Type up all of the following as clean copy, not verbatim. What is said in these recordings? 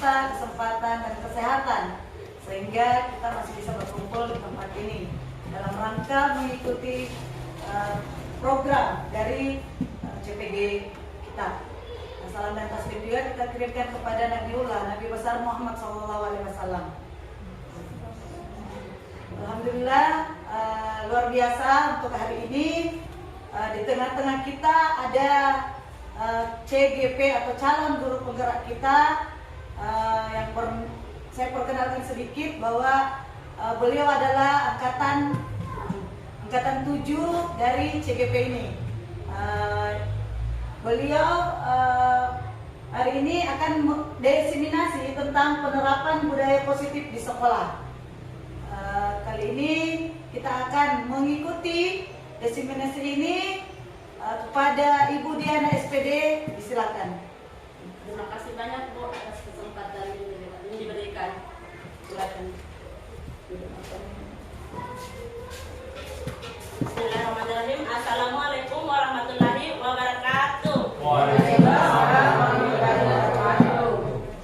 semesta, kesempatan, dan kesehatan sehingga kita masih bisa berkumpul di tempat ini dalam rangka mengikuti program dari CPG kita. Salam dan tasbih juga kita kirimkan kepada Nabiullah, Nabi besar Muhammad SAW. Alhamdulillah, luar biasa untuk hari ini. Di tengah-tengah kita ada CGP atau calon guru penggerak kita yang saya perkenalkan sedikit bahwa beliau adalah angkatan 7 dari CGP ini. Beliau hari ini akan diseminasi tentang penerapan budaya positif di sekolah. Kali ini kita akan mengikuti diseminasi ini kepada Ibu Diana SPD. Disilakan. Terima kasih banyak Bu atas kesempatan ini diberikan. Silakan. Bismillahirrahmanirrahim. Assalamualaikum warahmatullahi wabarakatuh. Waalaikumsalam warahmatullahi wabarakatuh.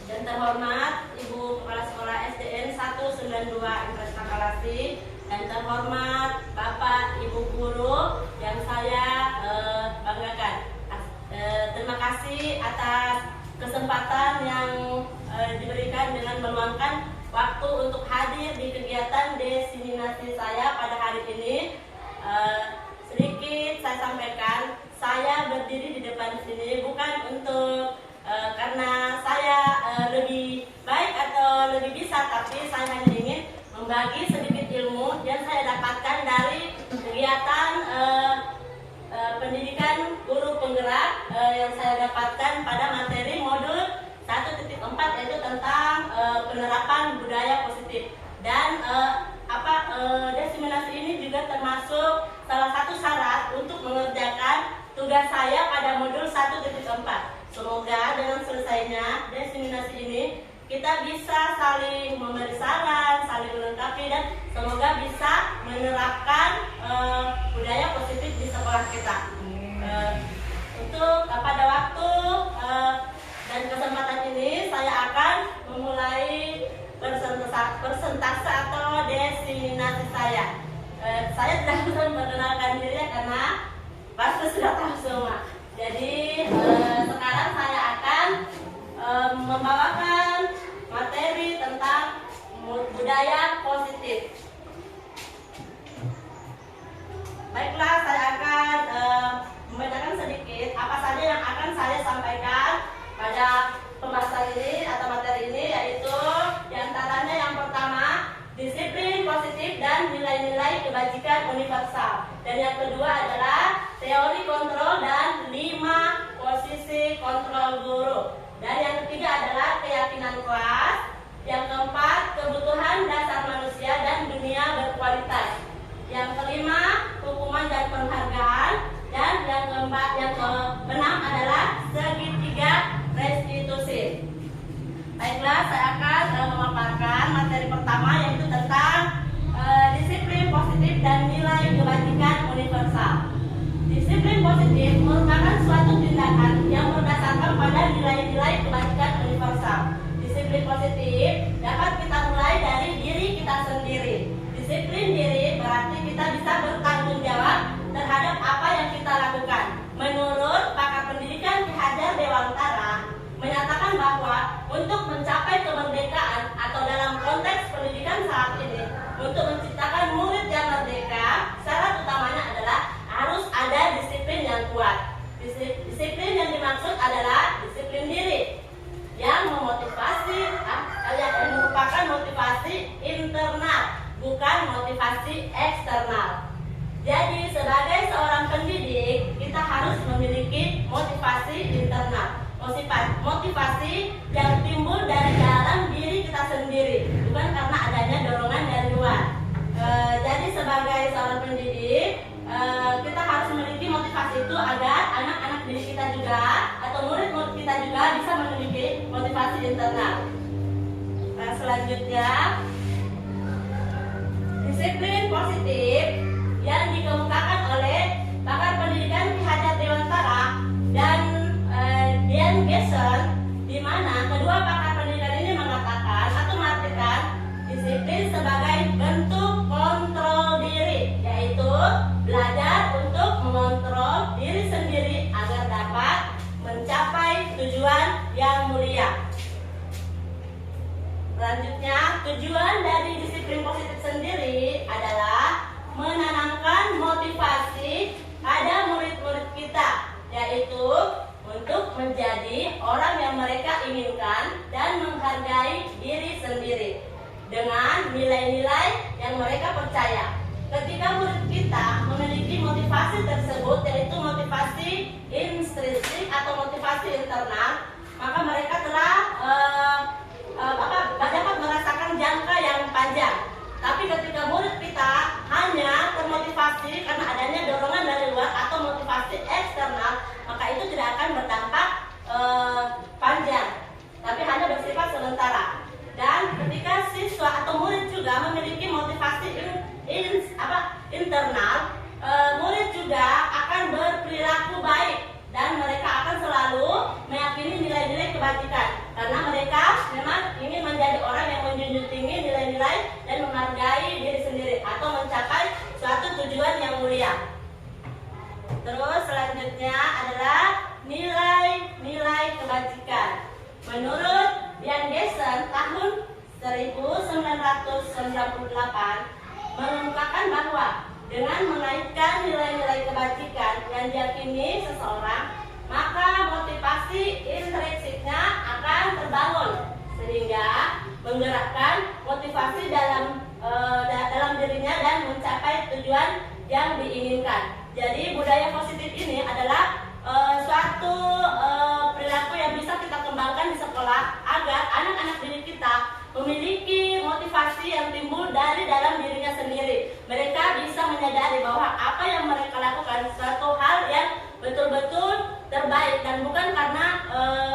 Dan terhormat Ibu Kepala Sekolah SDN 192 Impres Takalasi, dan terhormat Bapak Ibu guru yang saya banggakan. Terima kasih atas kesempatan yang diberikan dengan meluangkan waktu untuk hadir di kegiatan diseminasi saya pada hari ini. Sedikit saya sampaikan, saya berdiri di depan sini bukan untuk karena saya lebih baik atau lebih bisa, tapi saya hanya ingin membagi sedikit ilmu yang saya dapatkan dari kegiatan pendidikan guru penggerak yang saya dapatkan pada materi modul 1.4, yaitu tentang penerapan budaya positif. Dan diseminasi ini juga termasuk salah satu syarat untuk mengerjakan tugas saya pada modul 1.4. Semoga dengan selesainya diseminasi ini kita bisa saling memberi saran, saling melengkapi, dan semoga bisa menerapkan budaya positif di sekolah kita. Untuk pada waktu dan kesempatan ini saya akan memulai persentase atau diseminasi saya. Saya tidak bisa memperkenalkan diri karena pasti sudah tahu semua. Jadi sekarang saya akan membawakan materi tentang budaya positif. Baiklah, saya akan membedakan sedikit apa saja yang akan saya sampaikan pada pembahasan ini atau materi ini, yaitu diantaranya yang pertama disiplin positif dan nilai-nilai kebajikan universal, dan yang kedua adalah teori kontrol dan 5 posisi kontrol guru, dan yang ketiga adalah keyakinan kelas, yang keempat kebutuhan dasar manusia dan dunia berkualitas, yang kelima hukuman dan penghargaan, dan yang keenam adalah segitiga restitusi. Baiklah, saya akan memaparkan materi pertama, yaitu tentang disiplin positif dan nilai kebajikan universal. Disiplin positif merupakan suatu tindakan yang berdasarkan pada nilai-nilai kebajikan universal. Disiplin positif dapat kita mulai dari diri kita sendiri. Disiplin diri berarti kita bisa bertanggung jawab terhadap apa yang kita lakukan. Menurut pakar pendidikan Ki Hajar Dewantara menyatakan bahwa untuk mencapai kemerdekaan atau dalam konteks pendidikan saat ini, untuk menciptakan murid yang merdeka, syarat utamanya adalah harus ada disiplin yang kuat. Disiplin yang dimaksud adalah disiplin diri yang memotivasi, yang merupakan motivasi internal, bukan motivasi eksternal. Jadi sebagai seorang pendidik, kita harus memiliki motivasi internal, motivasi yang timbul dari dalam diri kita sendiri, bukan karena adanya dorongan dari luar. Jadi sebagai seorang pendidik, kita harus memiliki motivasi itu agar anak-anak didik kita juga atau murid-murid kita juga bisa memiliki motivasi internal. Selanjutnya, disiplin positif yang dikemukakan oleh pakar pendidikan Ki Hajar Dewantara dan Dian Gerson, di mana kedua pakar pendidikan ini disiplin sebagai bentuk kontrol diri, yaitu belajar untuk mengontrol diri sendiri agar dapat mencapai tujuan yang mulia. Selanjutnya, tujuan dari disiplin positif sendiri adalah menanamkan motivasi pada murid-murid kita, yaitu untuk menjadi orang yang mereka inginkan dan menghargai diri sendiri dengan nilai-nilai yang mereka percaya. Ketika murid kita memiliki motivasi tersebut, yaitu motivasi intrinsik atau motivasi internal, maka mereka telah dapat merasakan jangka yang panjang. Tapi ketika murid kita hanya termotivasi karena adanya dorongan dari luar atau motivasi eksternal, maka itu tidak akan berdampak panjang, tapi hanya bersifat sementara. Dan ketika siswa atau murid juga memiliki motivasi internal, murid juga akan berperilaku baik dan mereka akan selalu meyakini nilai-nilai kebajikan karena mereka memang ingin menjadi orang yang menjunjung tinggi nilai-nilai dan menghargai diri sendiri atau mencapai suatu tujuan yang mulia. Terus selanjutnya adalah nilai-nilai kebajikan. Menurut Jan Gessen tahun 1998 mengungkapkan bahwa dengan mengaitkan nilai-nilai kebajikan yang diyakini seseorang, maka motivasi intrinsiknya akan terbangun sehingga menggerakkan motivasi dalam dirinya dan mencapai tujuan yang diinginkan. Jadi budaya positif ini adalah suatu perilaku yang bisa kita kembangkan di sekolah agar anak-anak didik kita memiliki motivasi yang timbul dari dalam dirinya sendiri. Mereka bisa menyadari bahwa apa yang mereka lakukan suatu hal yang betul-betul terbaik dan bukan karena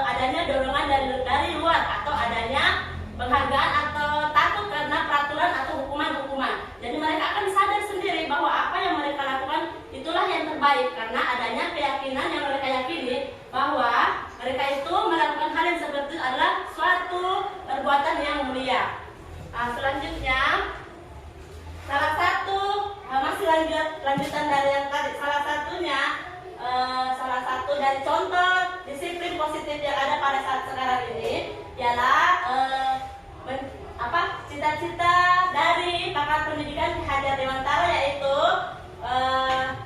adanya dorongan dari luar atau adanya penghargaan atau takut karena peraturan atau hukuman-hukuman. Jadi mereka akan sadar sendiri bahwa apa yang mereka lakukan itulah yang terbaik karena adanya keyakinan yang mereka yakini bahwa mereka itu melakukan hal yang seperti itu adalah suatu perbuatan yang mulia. Selanjutnya, salah satu masih lanjutan dari yang tadi, salah satu dari contoh disiplin positif yang ada pada saat sekarang ini ialah cita-cita dari pakar pendidikan Ki Hajar Dewantara, yaitu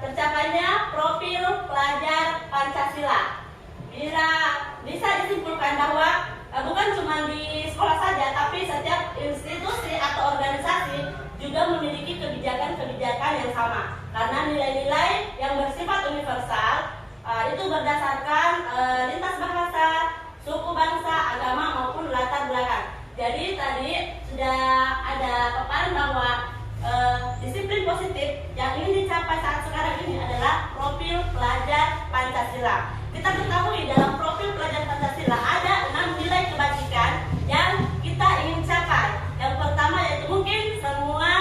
tercapainya profil pelajar Pancasila. Bisa disimpulkan bahwa bukan cuma di sekolah saja, tapi setiap institusi atau organisasi juga memiliki kebijakan-kebijakan yang sama. Karena nilai-nilai yang bersifat universal itu berdasarkan lintas bahasa, suku, bangsa, agama maupun latar belakang. Jadi tadi sudah ada paparan bahwa disiplin positif yang ingin dicapai saat sekarang ini adalah profil pelajar Pancasila. Kita ketahui dalam profil pelajar Pancasila ada 6 nilai kebajikan yang kita ingin capai. Yang pertama yaitu mungkin semua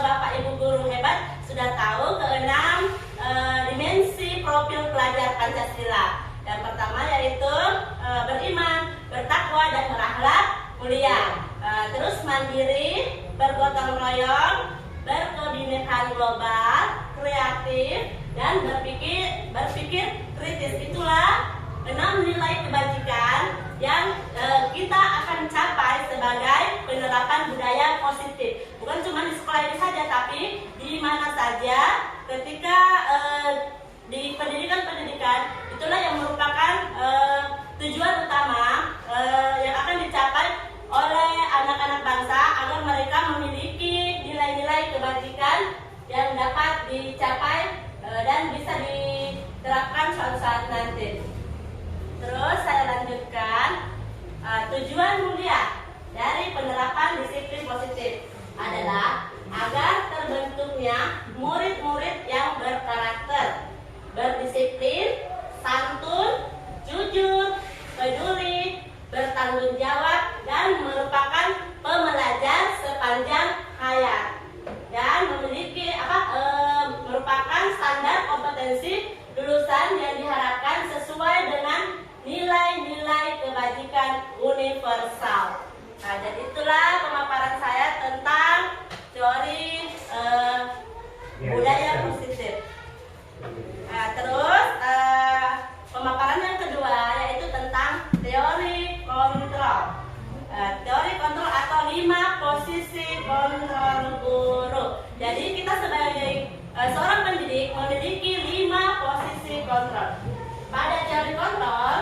Bapak Ibu guru hebat sudah tahu ke-6 dimensi profil pelajar Pancasila. Yang pertama yaitu beriman, bertakwa dan berakhlak mulia. Terus mandiri, bergotong royong, berkebinekaan global, kreatif, dan berpikir kritis. Itulah 6 nilai kebajikan yang kita akan capai sebagai penerapan budaya positif. Bukan cuma di sekolah ini saja, tapi di mana saja ketika di pendidikan-pendidikan, itulah yang merupakan tujuan utama yang akan dicapai oleh anak-anak bangsa agar mereka memiliki nilai-nilai kebajikan yang dapat dicapai dan bisa diterapkan suatu saat nanti. Terus saya lanjutkan, tujuan mulia dari penerapan disiplin positif adalah agar terbentuknya murid-murid yang berkarakter, berdisiplin, santun, jujur, peduli, bertanggung jawab, dan merupakan pembelajar sepanjang hayat, dan memiliki merupakan standar kompetensi lulusan yang diharapkan sesuai dengan nilai-nilai kebajikan universal. Nah, jadi itulah pemaparan saya tentang teori budaya positif. Nah, terus pemaparan yang kedua yaitu tentang teori kontrol. Teori kontrol atau 5 posisi kontrol guru. Jadi kita sebagai seorang pendidik memiliki 5 posisi kontrol. Pada teori kontrol,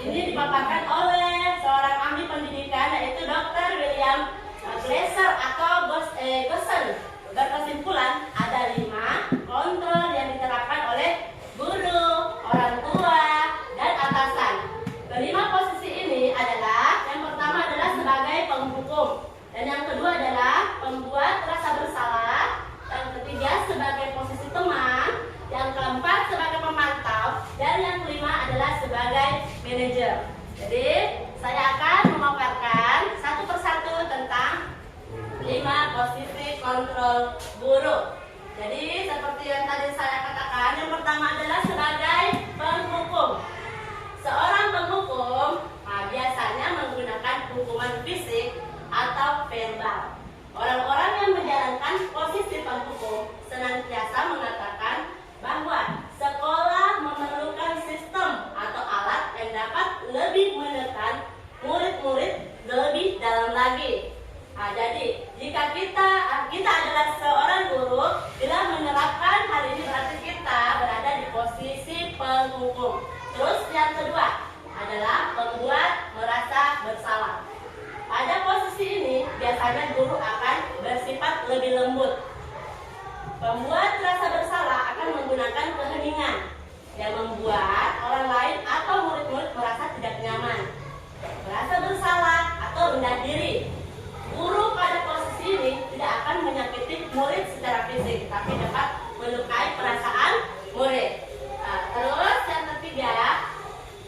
ini dipaparkan oleh seorang ahli pendidikan yaitu Dr. William Glasser atau Gossen. Berkesimpulan ada 5 kontrol yang diterapkan oleh guru, orang tua, dan atasan. Kelima posisi ini adalah yang pertama adalah sebagai penghukum, dan yang kedua adalah pembuat rasa bersalah, yang ketiga sebagai posisi teman, yang keempat sebagai pemantau, dan yang kelima adalah sebagai manajer. Jadi saya akan memaparkan satu persatu tentang 5 posisi kontrol guru. Jadi seperti yang tadi saya katakan, yang pertama adalah sebagai penghukum. Seorang penghukum biasanya menggunakan hukuman fisik atau verbal. Orang-orang yang menjalankan posisi penghukum senantiasa mengatakan bahwa sekolah memerlukan sistem atau alat yang dapat lebih menekan murid-murid lebih dalam lagi. Jadi jika kita adalah seorang guru, bila menerapkan hal ini berarti kita berada di posisi penghukum. Terus yang kedua adalah membuat merasa bersalah. Pada posisi ini biasanya guru akan bersifat lebih lembut. Pembuat rasa bersalah akan menggunakan keheningan yang membuat orang lain atau murid-murid merasa tidak nyaman, merasa bersalah atau rendah diri. Guru pada posisi ini tidak akan menyakiti murid secara fisik, tapi dapat melukai perasaan murid. Terus yang ketiga,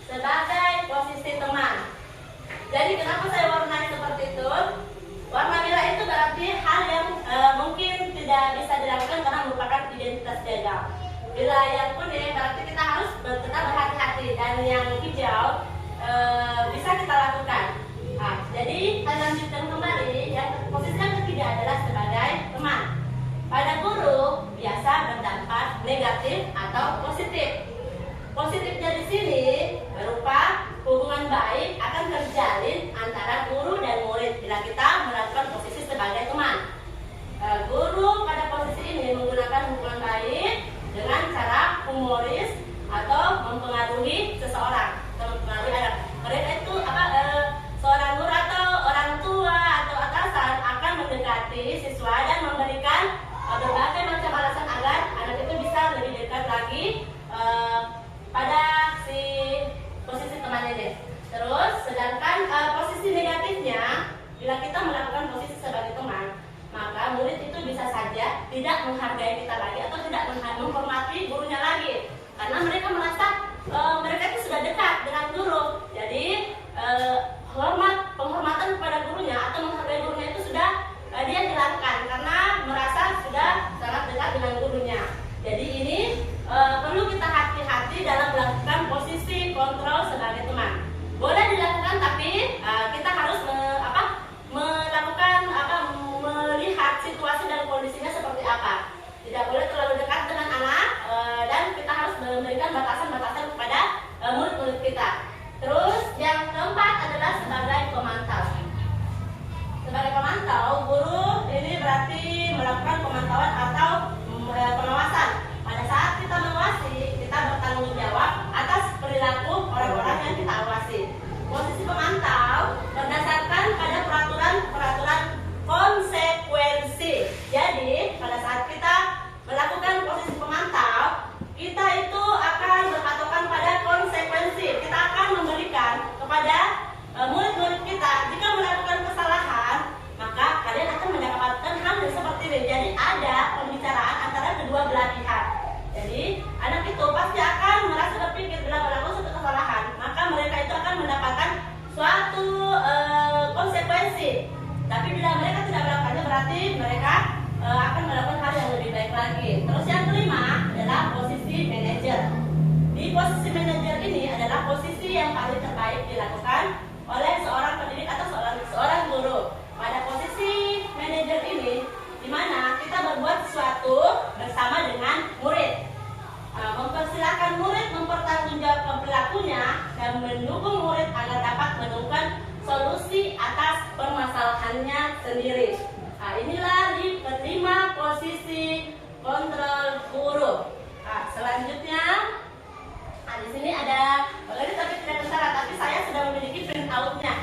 sebagai posisi teman. Jadi kenapa saya warnai seperti itu? Warna merah itu berarti hal yang mungkin tidak bisa dilakukan karena merupakan identitas gagal. Bila yang kuning berarti kita harus tetap berhati-hati, dan yang hijau bisa kita lakukan. Jadi saya lanjutkan kembali. Yang posisi yang ketiga adalah sebagai teman. Pada guru biasa berdampak negatif atau positif. Positifnya di sini berupa hubungan baik akan terjalin antara guru dan murid bila kita melakukan posisi sebagai teman. Guru pada posisi ini menggunakan hubungan baik dengan cara humoris atau mempengaruhi seseorang, atau mempengaruhi anak. Mereka itu seorang guru atau orang tua atau atasan akan mendekati siswa dan memberikan berbagai macam alasan agar anak itu bisa lebih dekat lagi pada si posisi teman ini. Terus sedangkan posisi negatifnya, bila kita melakukan posisi sebagai teman, maka murid itu bisa saja tidak menghargai kita lagi atau tidak menghormati gurunya lagi, karena mereka merasa mereka itu sudah dekat dengan guru. Jadi penghormatan kepada gurunya atau menghargai gurunya itu sudah dia hilangkan karena merasa sudah sangat dekat dengan gurunya. Jadi ini perlu kita hati-hati dalam melakukan posisi kontrol sebagai teman. Boleh dilakukan, tapi kita harus melihat situasi dan kondisinya seperti apa. Tidak boleh terlalu dekat dengan anak, dan kita harus memberikan batasan-batasan kepada murid-murid kita. Terus yang keempat adalah sebagai pemantau. Sebagai pemantau, guru ini berarti melakukan pemantauan atau pengawasan. Pada saat kita mengawasi, kita bertanggung jawab atas perilaku orang-orang yang kita awasi. Posisi pemantau berdasarkan pada peraturan konsekuensi. Jadi pada saat kita melakukan posisi pemantau, kita itu akan berpatokan pada konsekuensi. Kita akan memberikan kepada murid-murid kita, jika melakukan kesalahan, maka kalian akan mendapatkan hal yang seperti ini. Jadi ada pembicaraan antara kedua belah pihak. Jadi anak itu pasti akan merasa berpikir bila melakukan suatu kesalahan, maka mereka itu akan mendapatkan suatu konsekuensi. Tapi bila mereka tidak melakukannya, berarti mereka akan melakukan hal yang lebih baik lagi. Terus yang kelima adalah posisi manajer. Di posisi manajer ini adalah posisi yang paling terbaik dilakukan oleh seorang pendidik atau seorang guru. Pada posisi manajer ini, di mana temannya sendiri. Nah, inilah 5 posisi kontrol guru. Nah, selanjutnya, di sini ada, ini tapi tidak tertara, tapi saya sudah memiliki print out-nya.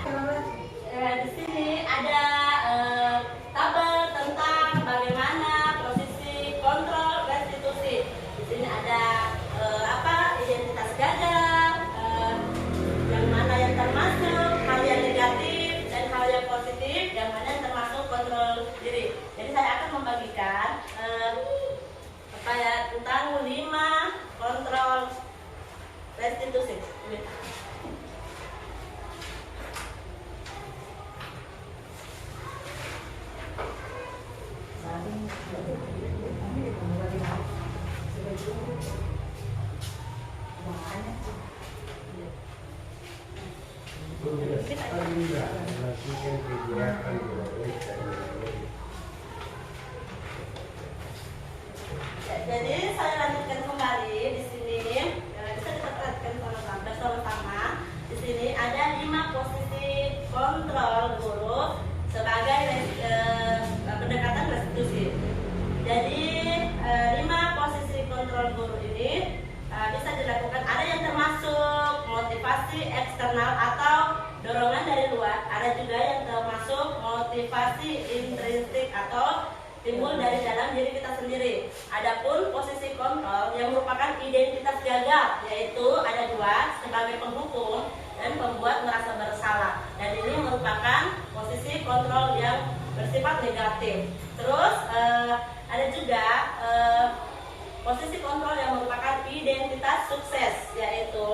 Di sini ada tabel tentang bagaimana posisi kontrol restitusi. Di sini ada identitas gagal, yang mana yang termasuk hal yang negatif dan hal yang positif, yang mana yang termasuk kontrol diri. Jadi saya akan membagikan tentang 5 kontrol restitusi. Jadi saya lanjutkan kembali di sini. Bisa kita perhatikan bersama-sama. Di sini ada 5 posisi kontrol guru sebagai pendekatan restitusi. Jadi 5 posisi kontrol guru ini bisa dilakukan. Ada yang termasuk motivasi eksternal atau dorongan dari luar. Ada juga yang termasuk motivasi intrinsik atau timbul dari dalam diri kita sendiri. Adapun posisi kontrol yang merupakan identitas gagal, yaitu ada 2, sebagai penghukum dan pembuat merasa bersalah. Dan ini merupakan posisi kontrol yang bersifat negatif. Terus ada juga posisi kontrol yang merupakan identitas sukses, yaitu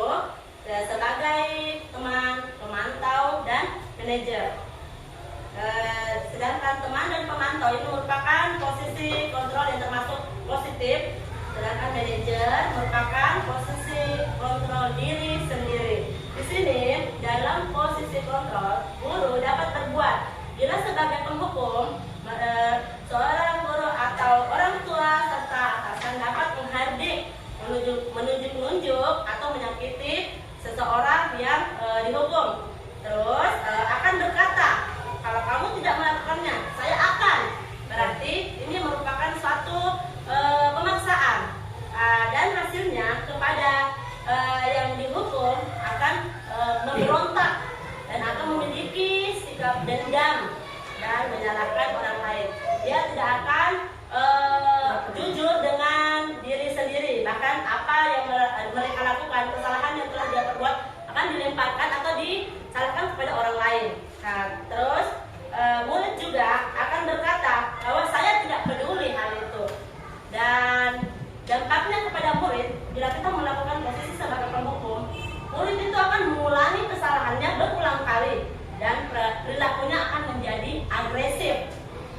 sebagai teman, pemantau, dan manajer. Sedangkan teman dan pemantau ini merupakan posisi kontrol yang termasuk positif, sedangkan manajer merupakan posisi kontrol diri sendiri. Di sini dalam posisi kontrol, guru dapat berbuat bila sebagai penghukum, seorang guru atau orang tua serta atasan dapat menghardik, menunjuk atau menyakiti seseorang yang dihukum. Terus akan berkata, kalau kamu tidak melakukannya, saya akan. Berarti ini merupakan suatu pemaksaan, dan hasilnya kepada yang dihukum akan memberontak dan akan memiliki sikap dendam dan menyalahkan orang lain. Dia tidak akan jujur dengan diri sendiri. Bahkan apa yang mereka lakukan, kesalahan yang telah dia perbuat akan dilemparkan atau disalahkan kepada orang lain. Nah, terus murid juga akan berkata bahwa saya tidak peduli hal itu. Dan dampaknya kepada murid, bila kita melakukan posisi sebagai penghukum, murid itu akan mengulangi kesalahannya berulang kali dan perilakunya akan menjadi agresif.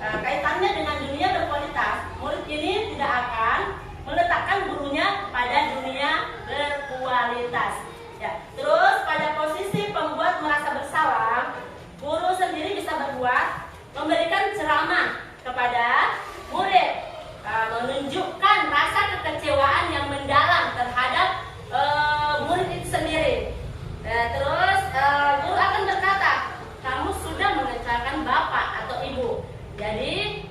Kaitannya dengan dunia berkualitas, murid ini tidak akan meletakkan gurunya pada dunia berkualitas. Ya. Terus pada posisi pembuat merasa bersalah, guru sendiri bisa berbuat memberikan ceramah kepada murid, menunjukkan rasa kekecewaan yang mendalam terhadap murid itu sendiri. Terus guru akan berkata, kamu sudah mengecewakan bapak atau ibu. Jadi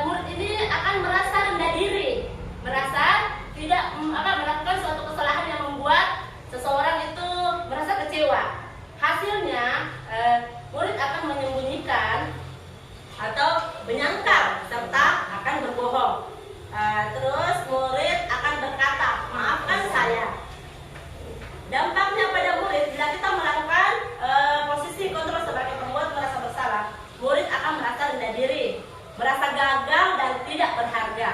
murid ini akan merasa rendah diri, merasa tidak melakukan suatu kesalahan yang membuat seseorang itu merasa kecewa. Hasilnya murid akan menyembunyikan atau menyangkal serta akan berbohong. Terus murid akan berkata, maafkan saya. Dampaknya pada murid, bila kita melakukan posisi kontrol sebagai pembuat merasa bersalah, murid akan merasa rendah diri, merasa gagal dan tidak berharga.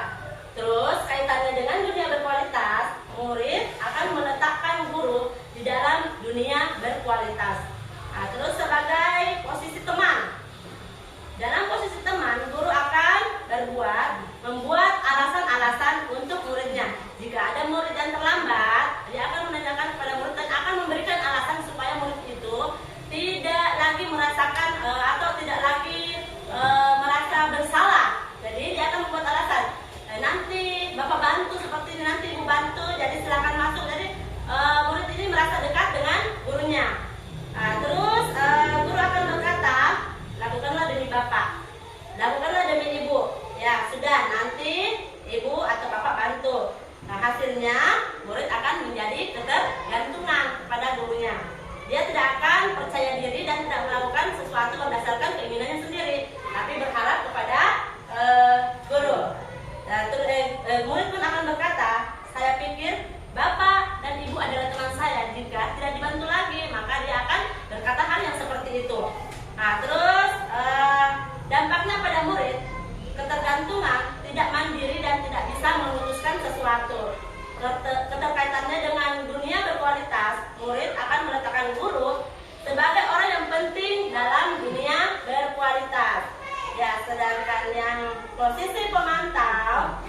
Terus kaitannya dengan dunia berkualitas, murid akan meletakkan guru di dalam dunia berkualitas. Nah, terus sebagai posisi teman, dalam posisi teman, guru akan Sedangkan yang posisi pemantau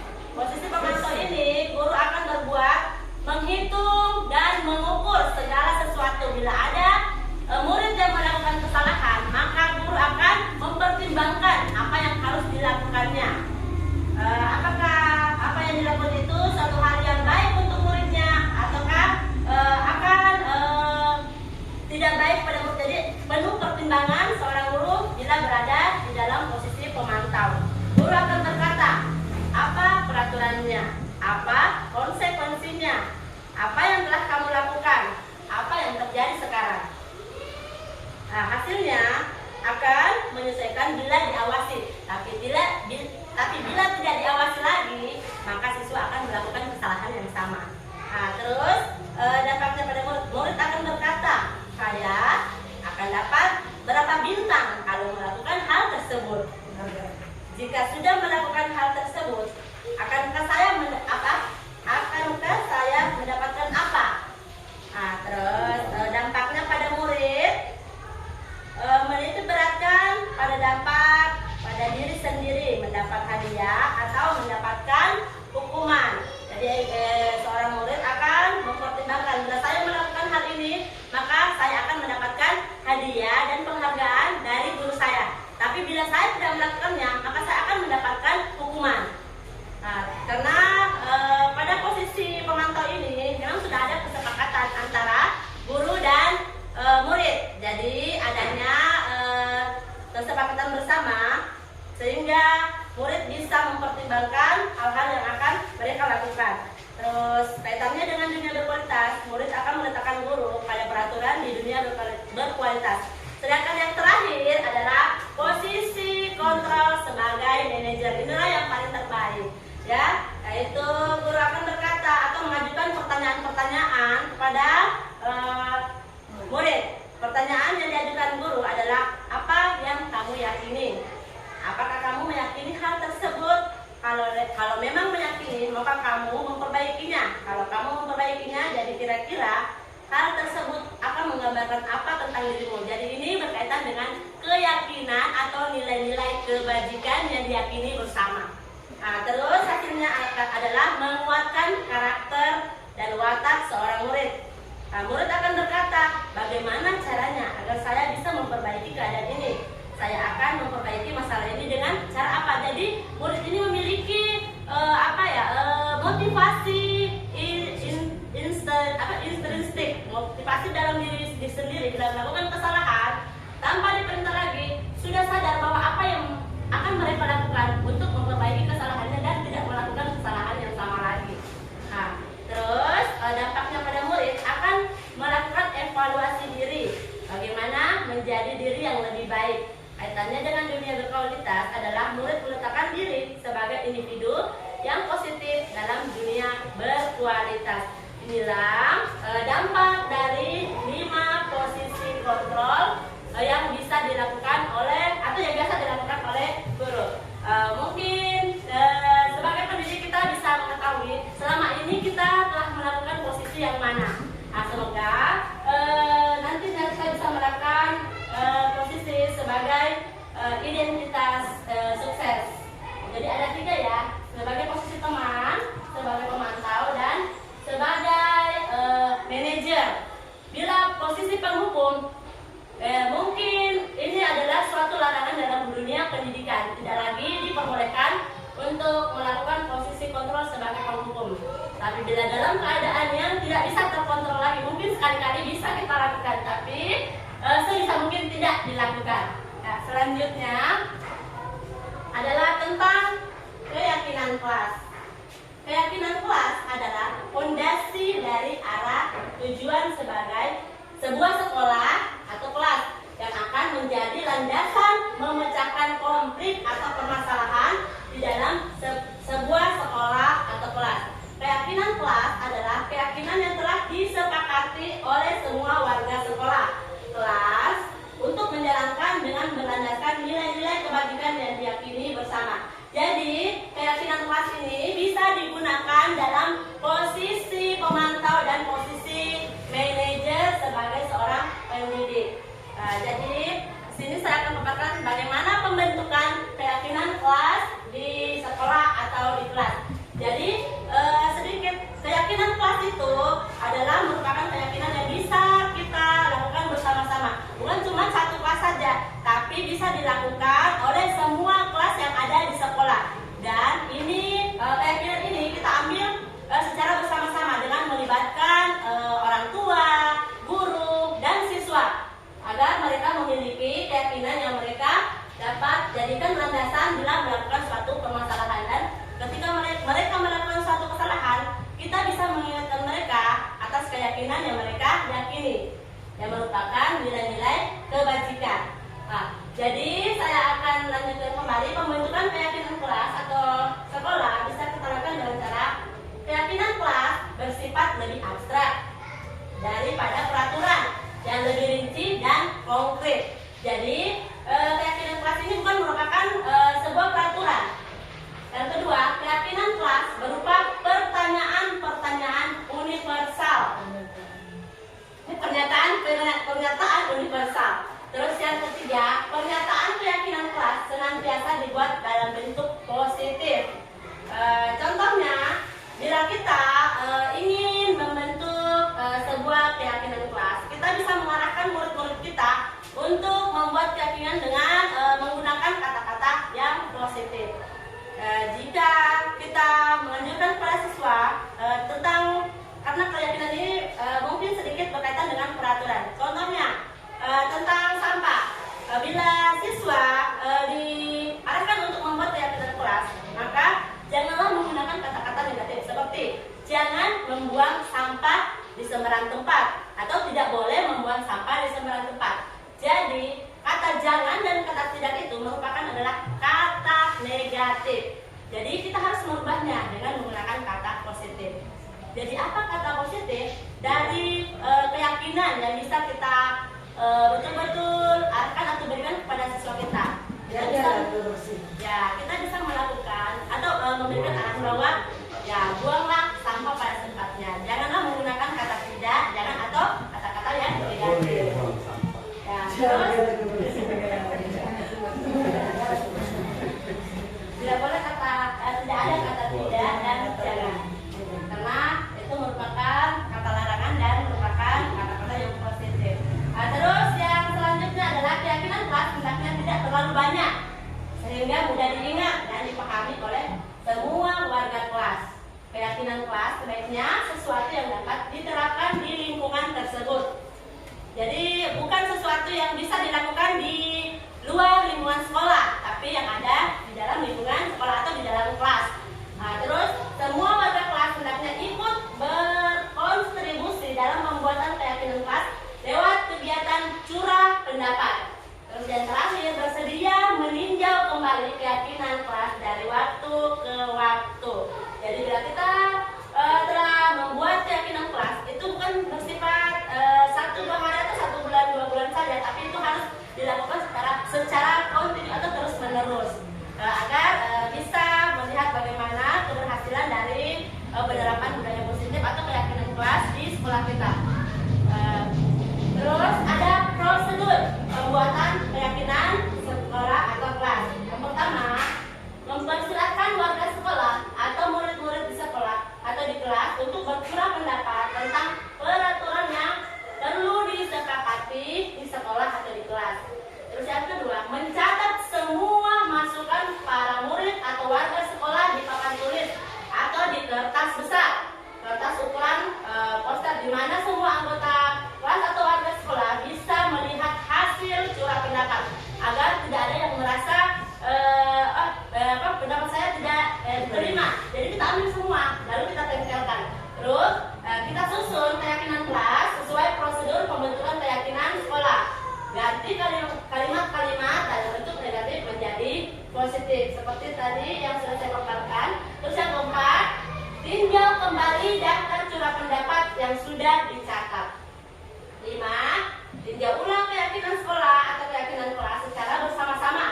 ini guru akan berbuat menghitung dan mengukur segala sesuatu. Bila ada murid yang melakukan kesalahan, maka guru akan mempertimbangkan apa yang harus dilakukannya. Apakah apa yang dilakukan itu suatu hal yang baik untuk muridnya, ataukah akan tidak baik pada murid. Jadi penuh pertimbangan seorang guru bila berada di dalam posisi pemantau. Guru akan berkata, apa peraturannya, apa konsekuensinya, apa yang telah kamu lakukan, apa yang terjadi sekarang. Nah, hasilnya akan menyesuaikan bila diawasi. Tapi bila tidak diawasi lagi, maka siswa akan melakukan kesalahan yang sama. Nah, terus dampaknya pada murid akan berkata, saya akan dapat berapa bintang kalau melakukan hal tersebut. Jika sudah melakukan hal tersebut, akankah saya mendapatkan apa? Nah, terus dampaknya pada murid menitik beratkan pada dampak pada diri sendiri, mendapat hadiah atau mendapatkan hukuman. Jadi seorang murid akan mempertimbangkan, bila saya melakukan hal ini, maka saya akan mendapatkan hadiah dan penghargaan dari guru saya. Tapi bila saya tidak melakukannya, maka saya akan mendapatkan hukuman. Nah, karena pada posisi pemantau ini memang sudah ada kesepakatan antara guru dan murid. Jadi adanya kesepakatan bersama sehingga murid bisa mempertimbangkan hal-hal yang akan mereka lakukan. Terus kaitannya dengan dunia berkualitas, murid akan meletakkan guru pada peraturan di dunia berkualitas. Sedangkan yang terakhir adalah posisi kontrol sebagai manajer. Inilah yang paling terbaik, ya, yaitu guru akan berkata atau mengajukan pertanyaan-pertanyaan kepada murid. Pertanyaan yang diajukan guru adalah, apa yang kamu yakini? Apakah kamu meyakini hal tersebut? Kalau memang meyakini, maka kamu memperbaikinya. Kalau kamu memperbaikinya, jadi kira-kira hal tersebut akan menggambarkan apa tentang dirimu. Jadi ini berkaitan dengan keyakinan atau nilai-nilai kebajikan yang diyakini bersama. Nah, terus hasilnya adalah menguatkan karakter dan watak seorang murid. Nah, murid akan berkata, bagaimana caranya agar saya bisa memperbaiki keadaan ini? Saya akan memperbaiki masalah ini dengan cara apa? Jadi murid ini memiliki motivasi intrinsik, motivasi dalam diri sendiri. Bila melakukan kesalahan tanpa diperintah lagi, sudah sadar bahwa apa yang akan mereka lakukan untuk memperbaiki kesalahannya dan tidak melakukan kesalahan yang sama lagi. Nah, terus dampaknya pada murid akan melakukan evaluasi diri, bagaimana menjadi diri yang lebih baik. Kaitannya dengan dunia berkualitas adalah murid meletakkan diri sebagai individu yang positif dalam dunia berkualitas. Inilah dampak dari 5 posisi kontrol yang bisa dilakukan oleh atau yang biasa dilakukan oleh guru. Mungkin sebagai pendidik kita bisa mengetahui selama ini kita telah melakukan posisi yang mana. Nah, semoga nanti kita bisa melakukan posisi sebagai identitas sukses. Jadi ada 3 ya, sebagai posisi teman, sebagai pemantau, dan sebagai manajer. Bila posisi penghukum, mungkin ini adalah suatu larangan dalam dunia pendidikan. Tidak lagi diperbolehkan untuk melakukan posisi kontrol sebagai penghukum. Tapi bila dalam keadaan yang tidak bisa terkontrol lagi, mungkin sekali-kali bisa kita lakukan, tapi sebisa mungkin tidak dilakukan. Nah, selanjutnya adalah tentang keyakinan kelas. Keyakinan kelas adalah fondasi dari arah tujuan sebagai sebuah sekolah atau kelas yang akan menjadi landasan memecahkan konflik atau permasalahan di dalam sebuah sekolah atau kelas. Keyakinan kelas adalah keyakinan yang telah disepakati oleh semua warga sekolah kelas untuk menjalankan dengan berlandaskan nilai-nilai kebajikan yang diyakini bersama. Jadi, keyakinan kelas ini bisa digunakan dalam posisi pemantau dan posisi manajer sebagai seorang pendidik. Jadi, di sini saya akan bisa dilakukan oleh semua kelas yang ada di sekolah. Dan ini keyakinan ini kita ambil secara bersama-sama dengan melibatkan orang tua, guru, dan siswa agar mereka memiliki keyakinan yang mereka dapat jadikan landasan bila melakukan suatu permasalahan. Dan ketika mereka melakukan suatu kesalahan, kita bisa mengingatkan mereka atas keyakinan yang mereka yakini, yang merupakan nilai-nilai kebajikan. Nah, jadi saya akan lanjutkan kembali pembentukan keyakinan kelas atau sekolah bisa kita lakukan dengan cara keyakinan kelas bersifat lebih abstrak daripada peraturan yang lebih rinci dan konkret. Jadi keyakinan kelas ini bukan merupakan sebuah peraturan. Yang kedua, keyakinan kelas berupa pertanyaan-pertanyaan universal. Ini pernyataan universal. Terus yang ketiga, pernyataan keyakinan kelas senantiasa dibuat dalam bentuk positif. Contohnya, bila kita ingin membentuk sebuah keyakinan kelas, kita bisa mengarahkan murid-murid kita untuk membuat keyakinan dengan menggunakan kata-kata yang positif. Jika kita menganjurkan kepada siswa tentang, karena keyakinan ini mungkin sedikit berkaitan dengan peraturan. Contohnya tentang sampah. Bila siswa diarahkan untuk membuat keyakinan kelas, maka janganlah menggunakan kata-kata negatif seperti jangan membuang sampah di sembarang tempat atau tidak boleh membuang sampah di sembarang tempat. Jadi kata jangan dan kata tidak itu merupakan adalah kata negatif. Jadi kita harus merubahnya dengan menggunakan kata positif. Jadi apa kata positif? Dari keyakinan yang bisa kita betul-betul arahkan atau berikan kepada siswa kita. Kita bisa melakukan atau memberikan arahan bahwa ya buanglah sampah pada tempatnya. Janganlah menggunakan kata tidak, jangan atau kata-kata yang negatif. Ya, terus tidak boleh tidak ada kata tidak dan jangan, karena itu merupakan kata larangan dan merupakan kata-kata yang positif. Terus yang selanjutnya adalah keyakinan kelas hendaknya tidak terlalu banyak sehingga mudah diingat dan dipahami oleh semua warga kelas. Keyakinan kelas sebaiknya sesuatu yang dapat diterapkan di lingkungan tersebut. Jadi bukan sesuatu yang bisa dilakukan di luar lingkungan sekolah, tapi yang ada di dalam lingkungan sekolah atau di dalam kelas. Terus semua warga kelas hendaknya ikut berkontribusi dalam pembuatan keyakinan kelas lewat kegiatan curah pendapat. Terus yang terakhir, bersedia meninjau kembali keyakinan kelas dari waktu ke waktu. Jadi bila kita telah membuat keyakinan kelas, itu bukan bersifat 1-2 hari atau 1 bulan 2 bulan saja, tapi itu harus dilakukan secara kontinu atau terus menerus agar bisa melihat bagaimana keberhasilan dari penerapan budaya positif atau keyakinan kelas di sekolah kita. Terus ada prosedur pembuatan keyakinan sekolah atau kelas. Yang pertama, mempersilahkan warga sekolah atau murid-murid di sekolah atau di kelas untuk bercurah pendapat tentang peraturan yang perlu disepakati di sekolah atau di kelas. Terus yang kedua, mencatat semua masukan para murid atau warga sekolah di papan tulis atau di kertas besar, kertas ukuran poster, di mana semua anggota kelas atau warga sekolah bisa melihat hasil curah pendapat agar tidak ada yang merasa pendapat saya tidak diterima. Jadi kita ambil semua lalu kita tempelkan. Terus kita susun keyakinan kelas sesuai prosedur pembentukan keyakinan sekolah. Ganti kalimat-kalimat dalam bentuk negatif menjadi positif seperti tadi yang sudah saya paparkan. Terus yang keempat, tinjau kembali daftar curah pendapat yang sudah dicatat. 5. Tinjau ulang keyakinan sekolah atau keyakinan kelas secara bersama-sama.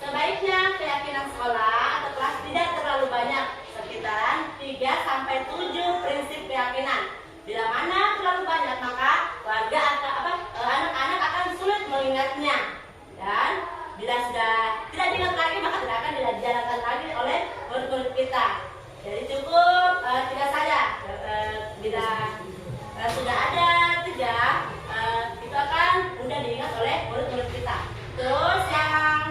Sebaiknya keyakinan sekolah atau kelas tidak terlalu banyak, sekitaran 3-7 prinsip keyakinan. Bila mana terlalu banyak, maka anak-anak akan sulit mengingatnya. Dan bila sudah tidak diingat lagi, maka tidak akan dijalankan lagi oleh murid-murid kita. Jadi cukup 3 saja. Bila sudah ada 3, itu akan mudah diingat oleh murid-murid kita. Terus yang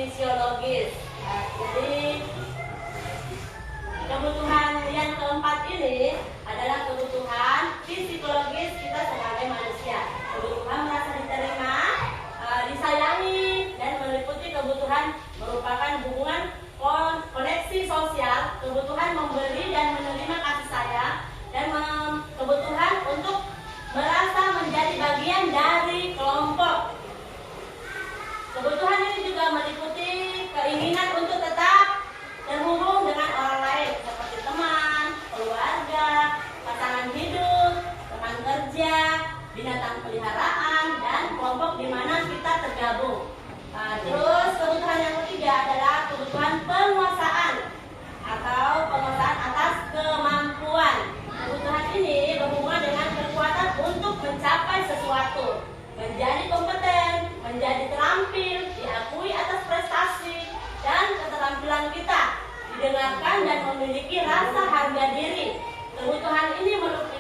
fisiologis. Nah, jadi kebutuhan yang keempat ini adalah kebutuhan psikologis kita sebagai manusia. Kebutuhan merasa diterima, disayangi, dan meliputi kebutuhan merupakan hubungan koneksi sosial, kebutuhan memberi dan menerima kasih sayang, dan kebutuhan untuk merasa menjadi bagian dari kelompok. Kebutuhan ini juga meliputi keinginan untuk tetap terhubung dengan orang lain seperti teman, keluarga, pasangan hidup, teman kerja, binatang peliharaan, dan kelompok di mana kita tergabung. Terus kebutuhan yang ketiga adalah kebutuhan penguasaan atau penguasaan atas kemampuan. Kebutuhan ini berhubungan dengan kekuatan untuk mencapai sesuatu, menjadi kompeten, menjadi terampil, diakui atas prestasi dan keterampilan kita, didengarkan dan memiliki rasa harga diri. Kebutuhan ini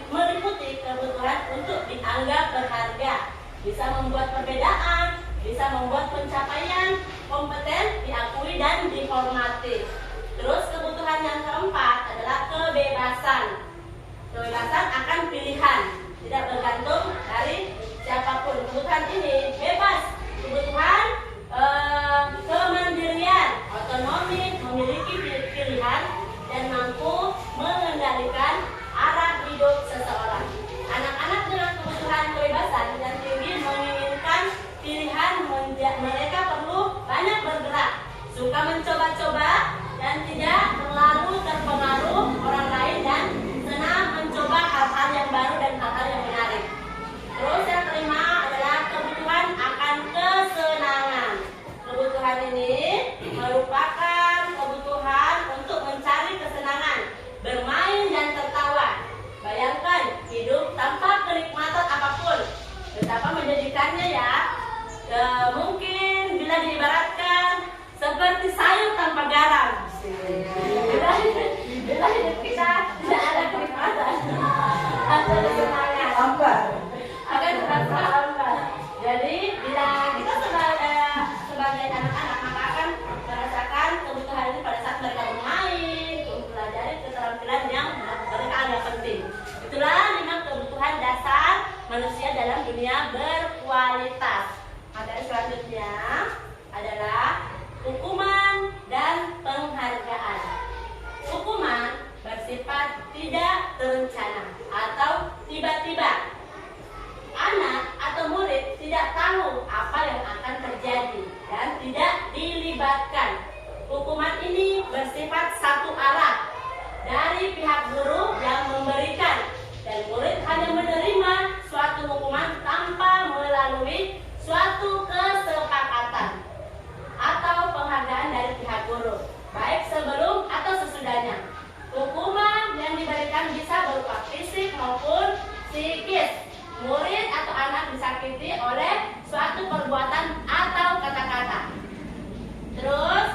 meliputi kebutuhan untuk dianggap berharga, bisa membuat perbedaan, bisa membuat pencapaian, kompeten, diakui dan dihormati. Terus kebutuhan yang keempat adalah kebebasan. Kebebasan akan pilihan, tidak bergantung dari siapapun. Kebutuhan ini bebas. Kebutuhan kemandirian, otonomi, memiliki pilihan, dan mampu mengendalikan arah hidup seseorang. Anak-anak dengan kebutuhan kebebasan yang tinggi menginginkan pilihan, mereka perlu banyak bergerak, suka mencoba-coba, dan tidak terlalu terpengaruh orang lain, dan senang mencoba hal-hal yang baru dan hal-hal yang menarik. Terus yang kelima adalah kebutuhan akan kesenangan. Kebutuhan ini merupakan kebutuhan untuk mencari kesenangan, bermain dan tertawa. Bayangkan hidup tanpa kenikmatan apapun, betapa menjadikannya ya. Mungkin bila diibaratkan seperti sayur tanpa garam. Bila hidup kita tidak ada kenikmatan atau kesenangan, akan terasa hambar. Jadi bila kita sebagai anak-anak maka akan merasakan kebutuhan ini pada saat mereka bermain, mempelajari keterampilan yang mereka anggap penting. Itulah 5 kebutuhan dasar manusia dalam dunia berkualitas. Materi selanjutnya adalah hukuman dan penghargaan. Hukuman bersifat tidak terencana atau tiba-tiba. Anak atau murid tidak tahu apa yang akan terjadi dan tidak dilibatkan. Hukuman ini bersifat satu arah dari pihak guru yang memberikan, dan murid hanya menerima suatu hukuman tanpa melalui suatu kesepakatan atau penghargaan dari pihak guru, baik sebelum atau sesudahnya. Hukuman yang diberikan bisa berupa fisik maupun psikis. Murid atau anak disakiti oleh suatu perbuatan atau kata-kata. Terus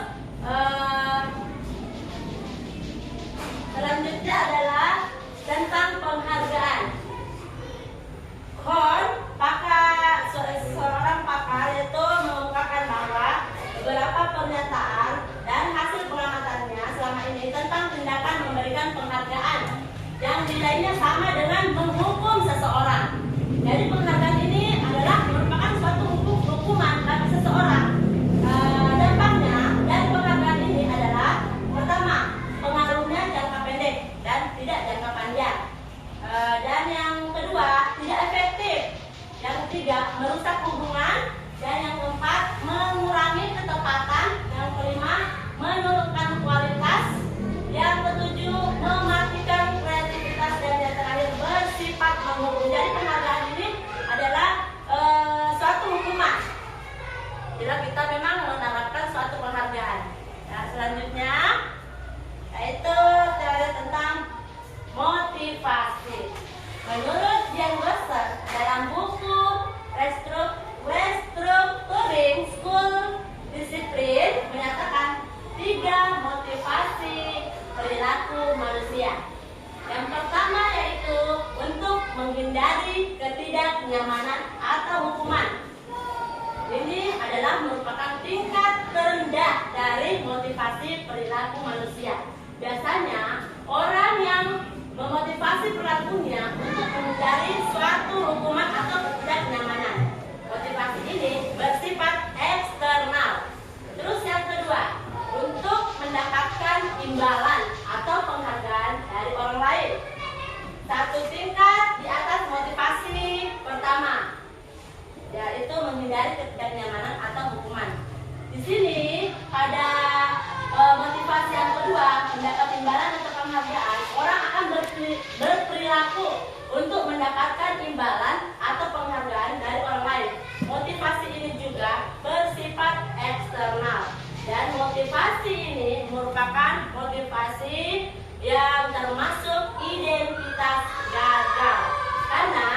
selanjutnya adalah tentang penghargaan. Seorang pakar itu mengungkapkan bahwa beberapa pernyataan dan hasil pengamatannya selama ini tentang tindakan memberikan penghargaan yang nilainya sama dengan menghukum seseorang. Jadi penghargaan ini adalah merupakan suatu hukuman bagi seseorang. Dampaknya dan penghargaan ini adalah pertama, pengaruhnya jangka pendek dan tidak jangka panjang. Dan yang kedua, tidak efektif. Yang ketiga, merusak hubungan. Dan yang keempat, mengurangi ketepatan. Yang kelima, menurunkan kualitas. Yang ketujuh, mematikan kreativitas. Dan yang terakhir, bersifat menghukum. Jadi penghargaan ini adalah suatu hukuman bila kita memang menerapkan suatu penghargaan. Nah, selanjutnya yaitu tentang motivasi. Menurut Jan Webster dalam buku Restructuring School Discipline menyatakan 3 motivasi perilaku manusia. Yang pertama yaitu untuk menghindari ketidaknyamanan atau hukuman. Ini adalah merupakan tingkat terendah perilaku manusia. Biasanya orang yang memotivasi perilakunya untuk menghindari suatu hukuman atau ketidaknyamanan. Motivasi ini bersifat eksternal. Terus yang kedua, untuk mendapatkan imbalan atau penghargaan dari orang lain. Satu tingkat di atas motivasi pertama, yaitu menghindari ketidaknyamanan atau hukuman. Di sini pada motivasi yang kedua, mendapat imbalan atau penghargaan, orang akan berperilaku untuk mendapatkan imbalan atau penghargaan dari orang lain. Motivasi ini juga bersifat eksternal, dan motivasi ini merupakan motivasi yang termasuk identitas gagal. Karena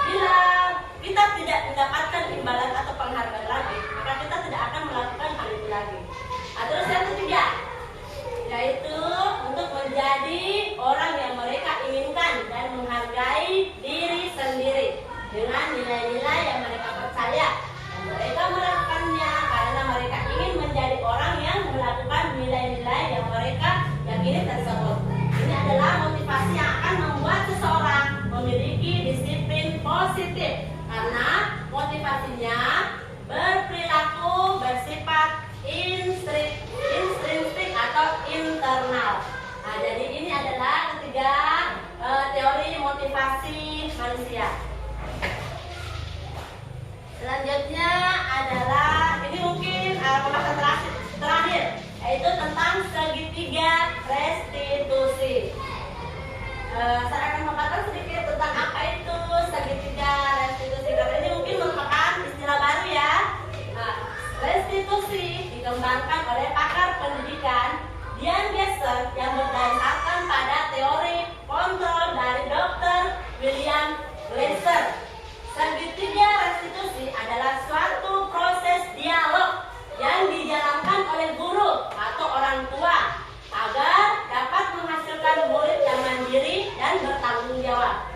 bila kita tidak mendapatkan imbalan atau penghargaan lagi, maka kita tidak akan melakukan hal itu lagi. Terus yang ketiga, yaitu untuk menjadi orang yang mereka inginkan dan menghargai diri sendiri dengan nilai-nilai yang mereka percaya, dan mereka melakukannya karena mereka ingin menjadi orang yang melakukan nilai-nilai yang mereka yakini tersebut. Ini adalah motivasi yang akan membuat seseorang memiliki disiplin positif, karena motivasinya berperilaku bersifat intrinsik atau internal. Nah, jadi ini adalah ketiga teori motivasi manusia. Selanjutnya adalah, ini mungkin pembahasan terakhir, yaitu tentang segitiga restitusi. Saya akan memaparkan sedikit tentang apa itu segitiga restitusi, karena ini mungkin merupakan istilah baru ya. Restitusi dikembangkan oleh pakar pendidikan Diane Gesser yang berdasarkan pada teori kontrol dari Dr. William Glasser. Segitiga restitusi adalah suatu proses dialog yang dijalankan oleh guru atau orang tua agar dapat menghasilkan murid yang mandiri dan bertanggung jawab.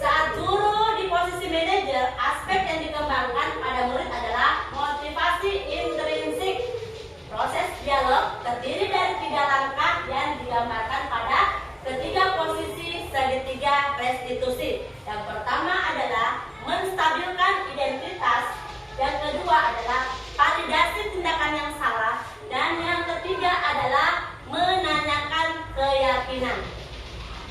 Saat guru di posisi manajer, aspek yang dikembangkan pada murid adalah motivasi intrinsik. Proses dialog terdiri dari 3 langkah yang digambarkan pada ketiga posisi segitiga restitusi. Yang pertama adalah menstabilkan identitas, yang kedua adalah validasi tindakan yang salah, dan yang ketiga adalah menanyakan keyakinan.